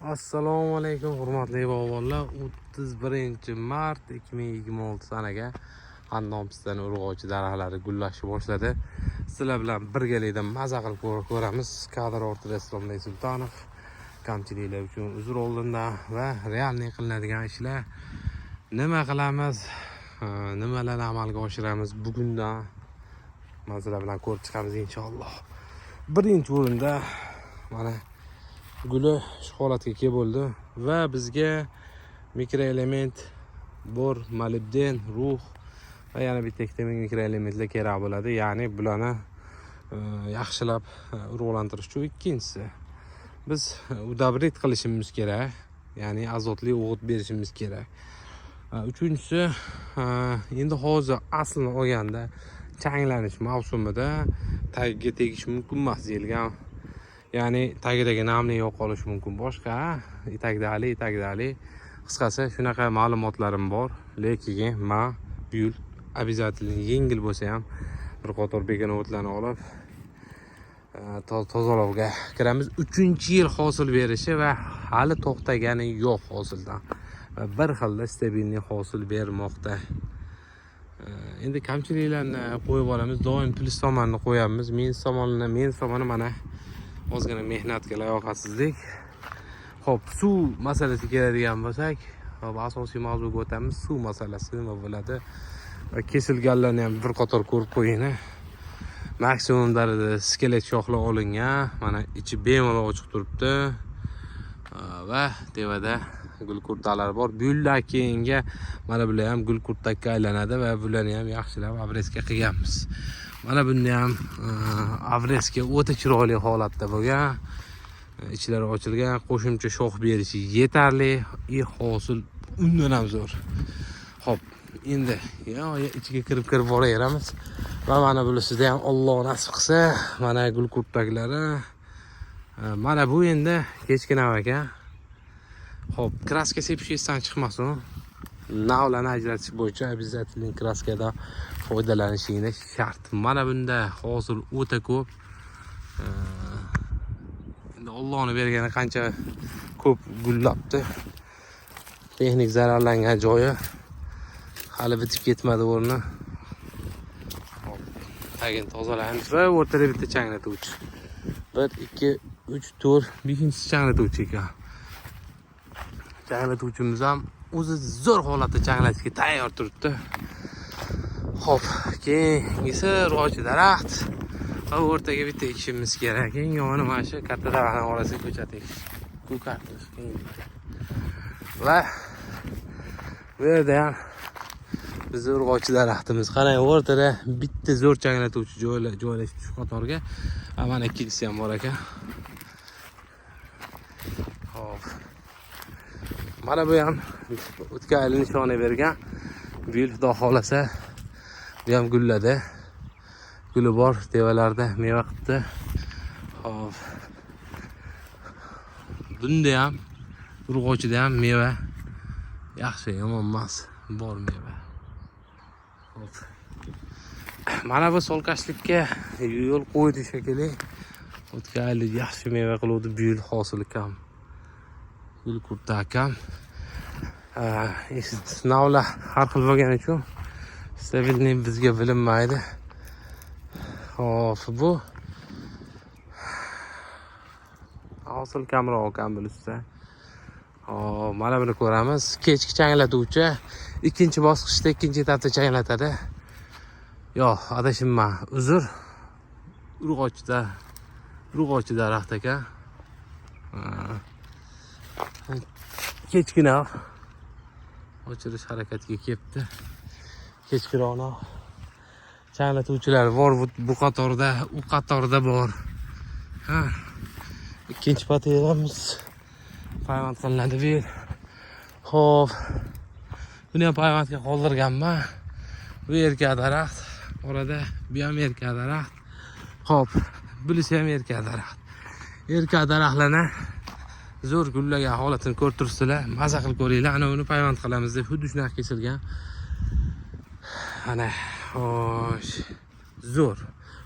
Assalomu alaykum hurmatli bog'bonlar. 31-mart 2026 sanaga Xandon pistan urg'ochi daraxtlari gullashni boshladi. Sizlar bilan birgalikda maza qilib ko'ramiz. Kadr o'rtada Islombek Sultonov kamchiliklar uchun uzr oldinda va realniy qilinadigan ishlar nima qilamiz, nimalarni amalga oshiramiz bugundan sizlar bilan ko'rib chiqamiz inshaalloh. Birinchi o'rinda mana guli shu holatga kelib bo'ldi va bizga mikroelement bor, molibden, ruh va yana bitta ikkita mikroelementlar kerak bo'ladi. Ya'ni bularni yaxshilab urug'lantirish uchun ikkinchisi biz udobrit qilishimiz kerak, ya'ni azotli o'g'it berishimiz kerak. Uchinchisi endi hozir aslini olganda changlanish mavsumida tagiga tegish mumkin emas deyilgan. Ya'ni tagidagi namlik yo'qolishi mumkin. Boshqa itagdali qisqasi shunaqa ma'lumotlarim bor. Lekin men buyul обязательно yengil bo'lsa ham bir qator begona o'tlarni olib tozalovga kiramiz. 3-yil hosil berishi va hali to'xtagani yo'q hosildan. Va bir xilda stabilniy hosil bermoqda. Endi kamchiliklarni qo'yib olamiz. Doim plyus tomonini qo'yamiz. Minus tomoni mana ozgina mehnatga layoqatsizlik. Xo'p, suv masalasiga keladigan bo'lsak, asosiy mavzuga o'tamiz. Suv masalasi nima bo'ladi? Va kesilganlarni ham bir qator ko'rib qo'ying. Maksimum darajada skelet shoxlar olingan. Mana ichi bemalol ochiq turibdi. Va tevada gul kurtalar bor. Bular keyinga mana bular ham gul kurtakka aylanadi va bularni ham yaxshilab abrezga qilganmiz. Mana bunda ham avrezga o'ta chiroyli holatda bo'lgan. Ichlari ochilgan, qo'shimcha shox berishi yetarli, hosil undan ham zo'r. Xo'p, endi ichiga kirib boraveramiz. Va mana bunisida ham Alloh nasib qilsa, mana gul kurtaklari. Mana bu endi kechkina ekan. Xo'p, kraska sepishdan chiqmasin. Navlarni ajratish bo'yicha обязательно kraskadan foydalanishingiz shart. Mana bunda hosil o'ta ko'p. Endi Allohning bergani qancha ko'p gullabdi. Texnik zararlangan joyi hali bitib ketmadi o'rni. Tagini tozalaymiz va o'rtada bitta changlatuvchi. 1 2 3 4 5-chi changlatuvchi ekan. Changlatuvchimiz ham o'zi zo'r holatda changlatishga tayyor turibdi. Xo'p, keyingisi urg'ochi daraxt va o'rtaga bitta ekishimiz kerak. Eng yomoni mana shu katta daraxtning orasiga ko'chat ekish. Bu kartosh va bu yerda ham bizning urg'ochi daraxtimiz. Qarang, o'rtada bitta zo'r changlatuvchi joylashib shu qatorga. Mana ikkisi ham bor ekan. Xo'p. Mana bu ham o'tgan yil nishona bergan. Bu yil xudo xolasa bu ham gulladi. Guli bor, tevalarda meva qildi. Xo'p. Bunda ham urg'ochida ham meva yaxshi, yomon emas, bor meva. Xo'p. Mana bu solkashlikka yo'l qo'ydi shekilli. O'tgan yil yaxshi meva qiluvdi, bu yil hosili kam. Gul kurta kam. Sinovlar har xil bo'lgani uchun stabilniy bizga bilinmaydi. Xo'p, bu hosil kamroq ekan bilsa. Xo'p, mana buni ko'ramiz. Kechki changlatuvchi ikkinchi bosqichda ikkinchi etapda changlatadi. Yo'q, adashimman. Uzr. Urg'ochi daraxt ekan. Kechkina ochirish harakatiga kelibdi. Kechkiroq changlatuvchilar bor bu qatorda, u qatorda bor. Ikkinchi pateramiz payvand qilinadi bu yer. Xo'p. Buni ham payvandga qoldirganman. Bu erkak daraxt, orada bu ham erkak daraxt. Xo'p, bunisi ham erkak daraxt. Erkak daraxtlarni zo'r gullagan holatini ko'rib turibsizlar. Maza qilib ko'ringlar. Ana uni payvand qilamiz deb xuddi shunaqa kesilgan. Ana, xo'sh. Zo'r.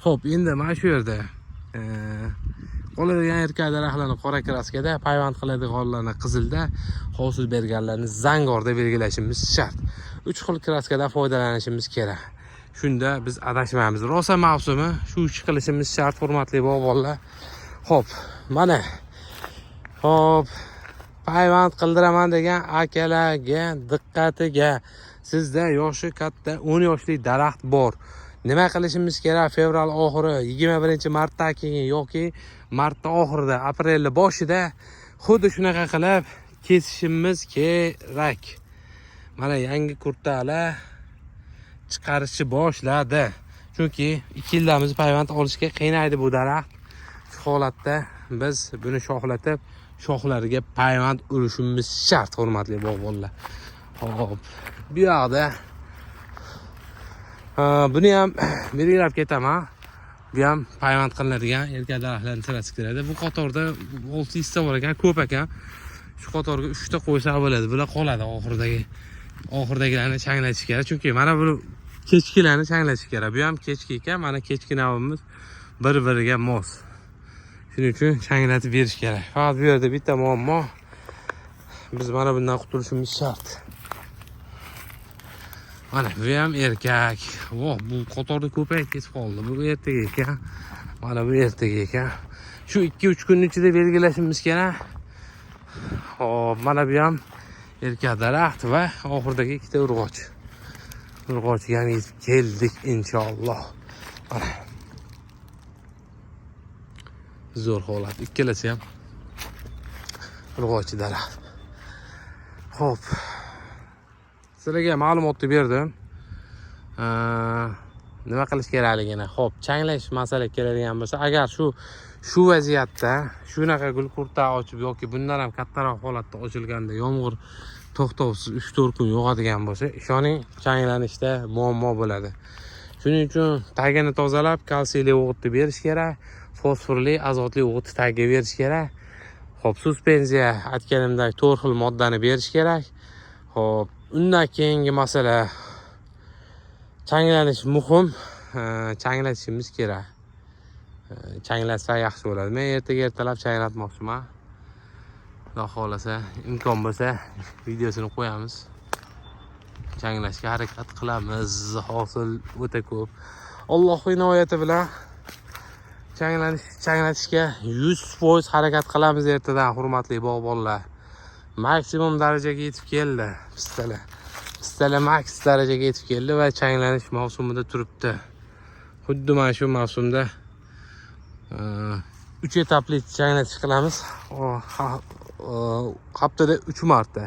Xo'p, endi mana shu yerda qoladigan erkak daraxtlarni qora kraskada, payvand qiladiganlarni qizilda, hosil berganlarni zangorda belgilashimiz shart. 3 xil kraskadan foydalanishimiz kerak. Shunda biz adashmaymiz. Rosa mavsumi shu ish qilishimiz shart, hurmatli bog'bonlar. Xo'p, mana. Xo'p, payvand qildiraman degan akalarga diqqatiga. Sizda yoshi katta 10 yoshli daraxt bor. Nima qilishimiz kerak? Fevral oxiri, 21-martdan keyin yoki martda oxirida, aprelda boshida xuddi shunaqa qilib kesishimiz kerak. Mana yangi kurtalar chiqarishni boshladi. Chunki 2 yildan biz payvand olishga qiynaydi bu daraxt. Shu holatda biz buni shoxlatib, shoxlariga payvand urishimiz shart, hurmatli bog'bonlar. Hop, bu yoqda buni ham belgilab ketaman. Bu ham payvand qilinadigan erkak daraxtlarning sirasi kiradi. Bu qatorda 600 ta bor ekan, ko'p ekan. Shu qatorga 3 ta qo'ysa bo'ladi. Bular qoladi oxirdagilarni changlatish kerak. Chunki mana bu kechkilarni changlatish kerak. Bu ham kechki ekan, mana kechki navimiz bir-biriga mos. Shuning uchun changlatib berish kerak. Faqat bu yerda bitta muammo. Biz mana bundan qutulishimiz shart. Mana bu ham erkak. Voh, bu qatorda ko'payib ketib qoldi. Bu erkak ekan. Mana bu erkak ekan. Shu 2-3 kun ichida belgilashimiz kerak. Hop, mana bu ham erkak daraxt va oxirdagi ikkita urg'och. Urg'ochga ham yetib keldik inshaalloh. Mana. Zo'r holat. Ikkalasi ham urg'ochi daraxt. Hop. Sizlarga ma'lumotni berdim. Nima qilish kerakligini. Hop, changlash masala keladigan bo'lsa, agar shu vaziyatda shunaqa gul kurta ochib yoki bundan ham kattaroq holatda ochilganda yomg'ir to'xtovsiz 3-4 kun yog'adigan bo'lsa, ishoning changlanishda muammo bo'ladi. Shuning uchun tagini tozalab, kalsiyli o'g'itni berish kerak, fosforli, azotli o'g'itni tagiga berish kerak. Hop, suspenziya aytganimdek 4 xil moddani berish kerak. Hop, undan keyingi masala changlanish muhim. Changlatishimiz kerak. Changlatsa yaxshi bo'ladi. Men ertalab changlatmoqchiman. Xudo xolasa, imkon bo'lsa videosini qo'yamiz. Changlashga harakat qilamiz. Hosil o'ta ko'p. Allohning inoyati bilan changlatishga 100% harakat qilamiz ertadan, hurmatli bog'bonlar. Maksimum darajaga yetib keldi pistalar. Pistalar max darajaga yetib keldi va changlanish mavsumida turibdi. Xuddi mana shu mavsumda 3 etapli changlatish qilamiz. Haftada 3 marta.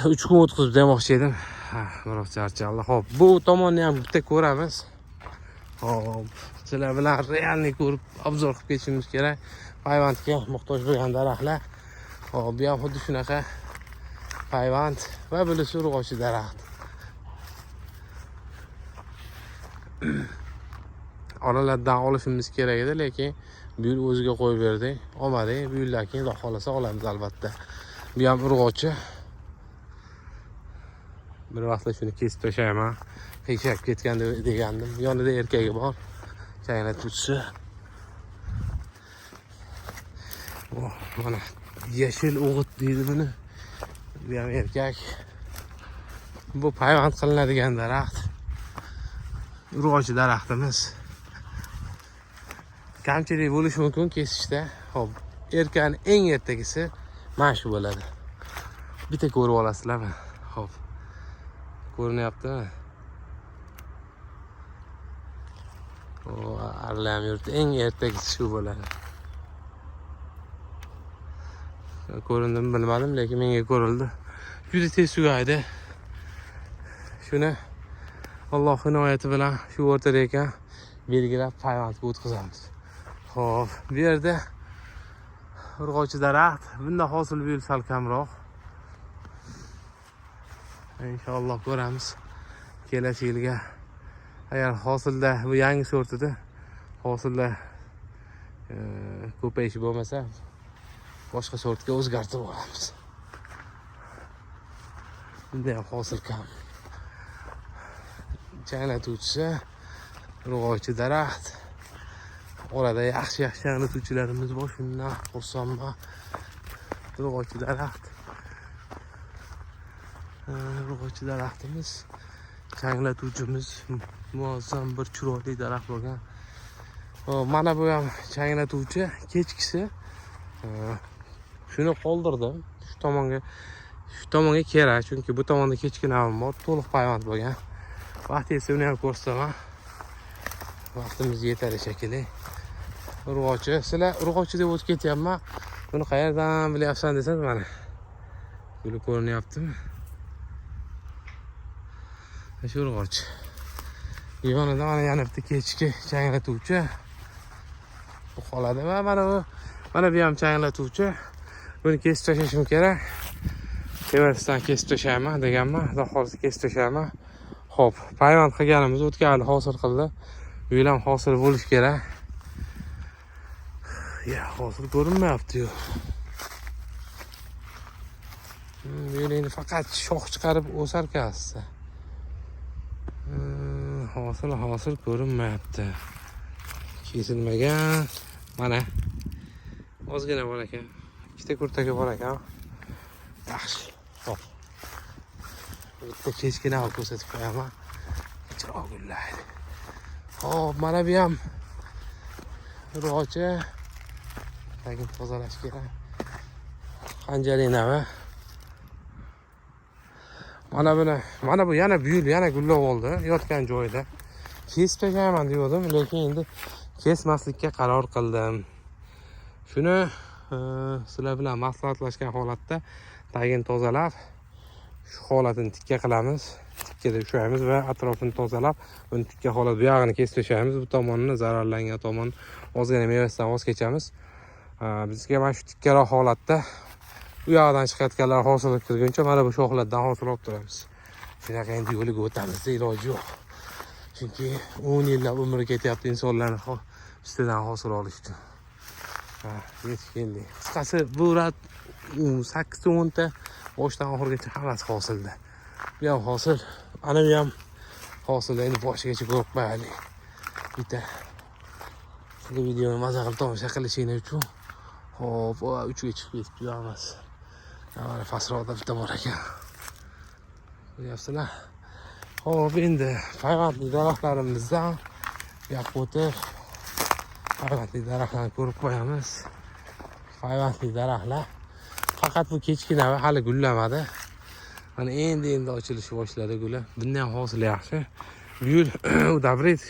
3 kun o'tkazib demoqchi edim. Biroq charchadim. Xo'p, bu tomonni ham bitta ko'ramiz. Hop, sizlar bilan realni ko'rib obzor qilib ketishimiz kerak. Payvandga muhtoj bo'lgan daraxtlar. Hop, bu ham xuddi shunaqa payvand va bulisi urg'ochi daraxt. Oralardan olishimiz kerak edi, lekin bu yil o'ziga qo'yib berdik. Olmadik. Bu yildan keyin Xudo xolasa olamiz albatta. Bu ham urg'ochi. Bir vaqtda shuni kesib tashlayman. Qiyshab ketgan degandim. Yonida erkagi bor. Changlatuvchisi. Oh, mana yashil o'g'it deydi buni. Bu ham erkak. Bu payvand qilinadigan daraxt. Urg'ochi daraxtimiz. Kamchilik bo'lishi mumkin kesishda. Hop, erkakning eng ertagisi mana shu bo'ladi. Bitta ko'rib olasizlarmi? Hop. Ko'rinyaptimi? Arlam yurti eng ertagisi shu bo'ladi. Ko'rindimi bilmadim, lekin menga ko'rildi. Juda tez sugaydi. Shuni Allohning inoyati bilan shu o'rtada ekan belgilab payvandga o'tkazamiz. Xo'p, bu yerda urg'ochi daraxt, bunda hosil bu yil sal kamroq. Inshaalloh ko'ramiz. Kelasi yilga agar hosilda bu yangi sortida hosilda ko'payish bo'lmasa, boshqa sortga o'zgartirib olamiz. Bunda ham hosil kam. Changlatuvchisi urg'ochi daraxt. orada yaxshi anglatuvchilarimiz bor. Shundan xursandman. Urg'ochi daraxt. Urg'ochi daraxtimiz, changlatuvchimiz muazzam bir chiroyli daraxt bo'lgan. Mana bu ham changlatuvchi kechkisi. Shuni qoldirdim. Shu tomonga kerak, chunki bu tomonda kechki navim bor, to'liq payvand bo'lgan. Vaqt esa uni ham ko'rsataman. Vaqtimiz yetadi shekilli. Urg'ochi, sizlar urg'ochi deb o'tib ketyapman. Buni qayerdan bilyapsan desangiz, mana guli ko'rinyaptimi? Shu urg'ochi. Yonida yana bitta kechki changlatuvchi bu qoladi va mana bu ham changlatuvchi. Buni kesib tashlashim kerak. Tevarisdan kesib tashlayman deganman, xudo xolisa kesib tashlayman. Xo'p, payvand qilganimiz o'tgan yil hosil qildi. Bu yil ham hosil bo'lish kerak. Hosil ko'rinmayapti-yu. Bu yil endi faqat shox chiqarib o'sar kasdi. Hosil ko'rinmayapti. Kesilmagan. Mana ozgina bor ekan. Ikkita kurtaga bor ekan. Yaxshi. Xo'p. Bitta kechkina olib ko'rsatib qo'yaman. Chiroq gullaydi. Xo'p, mana bu ham urg'ochi. Tagini tozalash kerak. Qanjalik navi. Mana bu yana buyul, yana gullab oldi. Yotgan joyida. Kesib tashlayman degandim, lekin endi kesmaslikka qaror qildim. Shuni sizlar bilan maslahatlashgan holatda tagini tozalab, shu holatini tikka qilamiz. Tikkada ushlaymiz va atrofini tozalab, uni tikka holat bu yog'ini kesib tashlaymiz. Bu tomonini zararlangan tomon ozgina mevasidan voz kechamiz. Bizga mana shu tikkaroq holatda u yoqdan chiqayotganlar hosil kirguncha mana bu shoxlardan hosil olib turamiz. Shunaqa endi yo'liga o'tamiz, iloji yo'q. Chunki 10 yillab umri ketyapti insonlarning ustidan hosil olish uchun. Yetib keldik. Qisqasi bu rat 8-10 ta boshdan oxirigacha hammasi hosilda. Bu ham hosil, ana bu ham hosil. Endi boshigacha ko'rib qo'yaylik. Bitta bu videoni maza qilib tomosha qilishinglar uchun. Xo'p, 3ga chiqib ketibdi emas. Mana pastroqda bitta bor ekan. Ko'ryapsizlar? Xo'p, endi payvandli daraxtlarimizdan yoqib o'tib payvandli daraxtlarni ko'rib qo'yamiz. Payvandli daraxtlar. Faqat bu kechki navi hali gullamadi. Mana endi ochilishni boshladi guli. Bundan ham hosil yaxshi. Bu yil u dabrit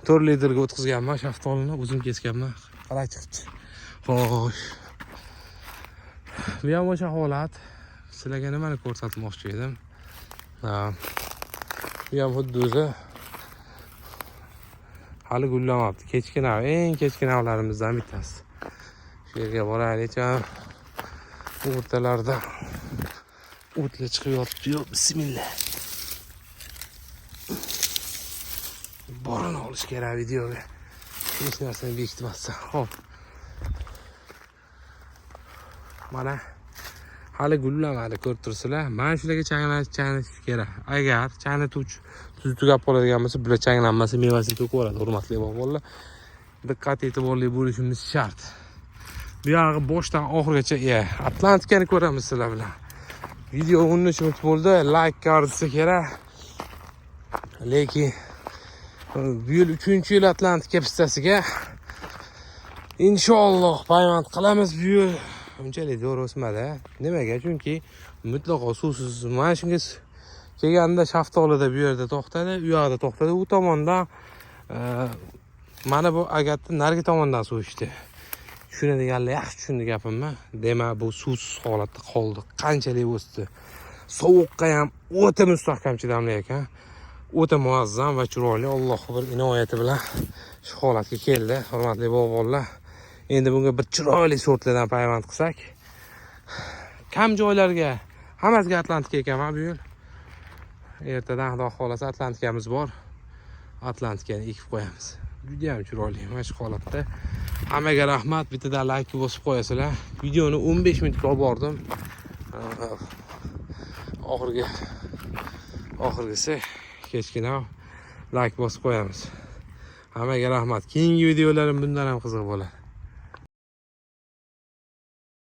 4 litrga o'tkazganman, shaftolini o'zim kesganman. Qalay chiqibdi. Xo'sh. Bu ham o'sha holat. Sizlarga nimani ko'rsatmoqchi edim? Bu ham xuddi o'zi hali gullamabdi. Kechki nav, eng kechki navlarimizdan bittasi. Shu yerga boraylik. O'rtalarda o'tlar chiqib yotibdi. Bismillah. Borini olish kerak videoga. Hech narsani bekitmasdan. Xo'p. Mana hali gullamadi, ko'rib turibsizlar. Mana shularga changlanish kerak. Agar changlatuvchi tugab qoladigan bo'lsa, bular changlanmasa mevasini to'kib yuboradi, hurmatli bolalar. Diqqat e'tiborli bo'lishimiz shart. Bu yog'i boshdan oxirigacha Atlantikani ko'ramiz sizlar bilan. Video 13 minut bo'ldi. Like desa kerak. Lekin bu yil 3-yil Atlantika pistasiga inshaalloh payvand qilamiz bu yil. Unchalik zo'r o'smadi. Nimaga? Chunki mutlaqo suvsiz. Mana shunga kelganda shaftolida bu yerda to'xtadi, u yoqda to'xtadi. U tomondan mana bu agatda narigi tomondan suv ichdi. Tushunadiganlar yaxshi tushundi gapimni. Demak, bu suvsiz holatda qoldi. Qanchalik o'sdi. Sovuqqa ham o'ta mustahkam chidamli ekan. O'ta muazzam va chiroyli. Alloh bir inoyati bilan shu holatga keldi. Hurmatli bog'bonlar. Endi bunga bir chiroyli sortlardan payvand qilsak, kam joylarga hammasiga Atlantika ekan bu yil. Ertadan xudo xolasa Atlantikamiz bor. Atlantikani ekib qo'yamiz. Juda ham chiroyli mana shu holatda. Hammaga rahmat. Bittadan like bosib qo'yasizlar. Videoni 15 minutga olib bordim. Oxirgisi kechkina like bosib qo'yamiz. Hammaga rahmat. Keyingi videolarim bundan ham qiziq bo'ladi.